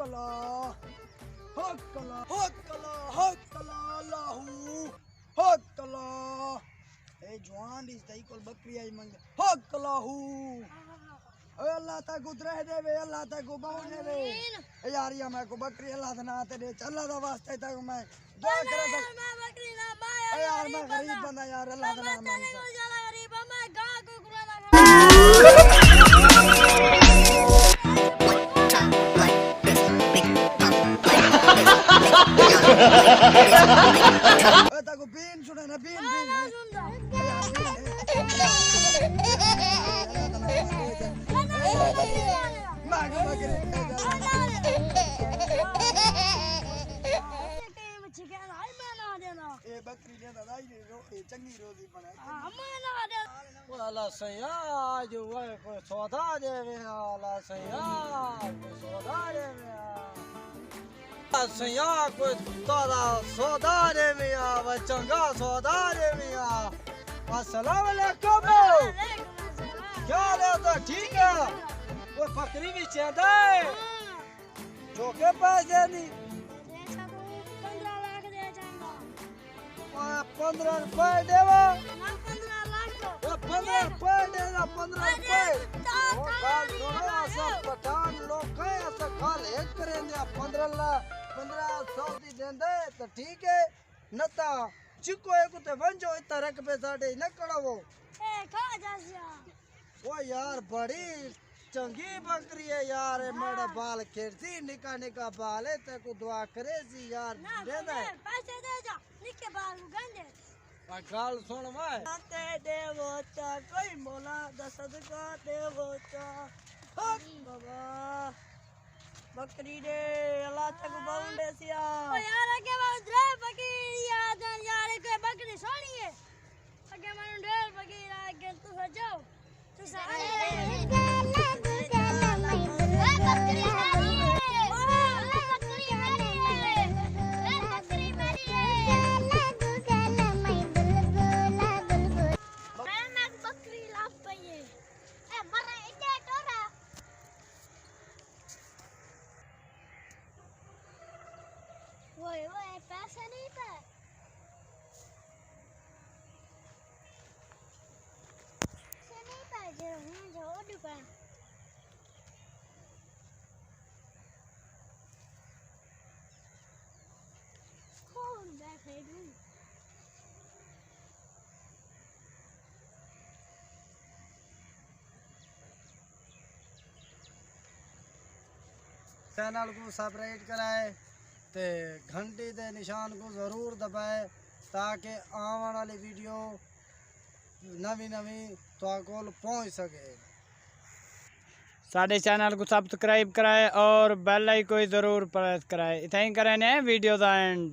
हकला हकला हकला हकला अल्लाहू हकला ए जवान इस तई कोल बकरी आई मंग हकलाहू ओ अल्लाह ताको रह देवे अल्लाह ताको बाउन देवे ए यार या मैं को बकरी अल्लाह दा ना ते दे अल्लाह दा वास्ते तक मैं दुआ करे मैं बकरी ना बाया यार मैं गरीब बंदा यार अल्लाह दा नाम मांगता गरीब मैं गा को गुलाना ओ ताको बीन सुने ना बीन बकरी चंगी रोजी अल्लाह सैया जो कोई सौदा देवे अल्लाह सैया कोई सौदा देवे सैया कोई तादा सौदा देवे व चंगा सौदा देवे अस्सलाम वालेकुम क्या हाल है तो ठीक है वो बकरी भी चाहिए जो के पास है नहीं 15 रुपए देवा 15 रुपए देना 15 रुपए वो बात सुनो सब पठान लोग है ऐसा खाल एक करेंगे 1500 दी देंदे तो ठीक है नता चिको एक ते वंजो इतना रख पे साडे न कड़ावो ए खा जासिया ओ यार बड़ी चंगी बकरी है यार मेरा बाल खेरती निका निका बाल है ते को दुआ करे सी यार दे दे पैसे दे जा निके बाल गंदे गाल सुन मैं ते देवो ता कोई मोला दा सदका देवो ता बाबा बकरी दे अल्लाह तक बाउंडे सिया ओ यार के बाद रे बकरी याद यार के बकरी सोनी है अगे मन ढेर बकरी आगे तू सजाओ तू सारे वो पैसे नहीं पे जो हूं जो दुकान कौन बैठे दू चैनल को सब्सक्राइब कराए ते घंटी दे निशान को ज़रूर दबाए ताकि आने वाली वीडियो नवी नवी तो कोल पहुँच सके साडे चैनल को सब्सक्राइब कराए और बेल आइकन ज़रूर प्रेस कराए इतना ही करें वीडियो का एंड।